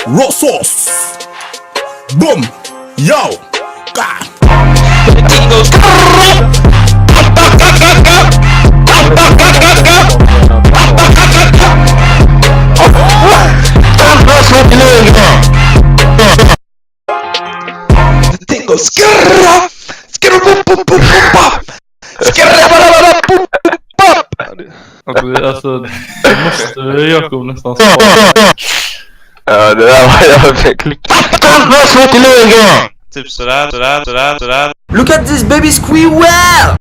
Raw sauce. Boom. Yo. God. It goes. The thing goes. Skirra. Skirra boom boom boom boom bop. Skirra bara boom bop. Alltså, det måste Jakob nästan svara. Ja, det där var jag verkligen. Typ sådär. Look at this baby squirrel!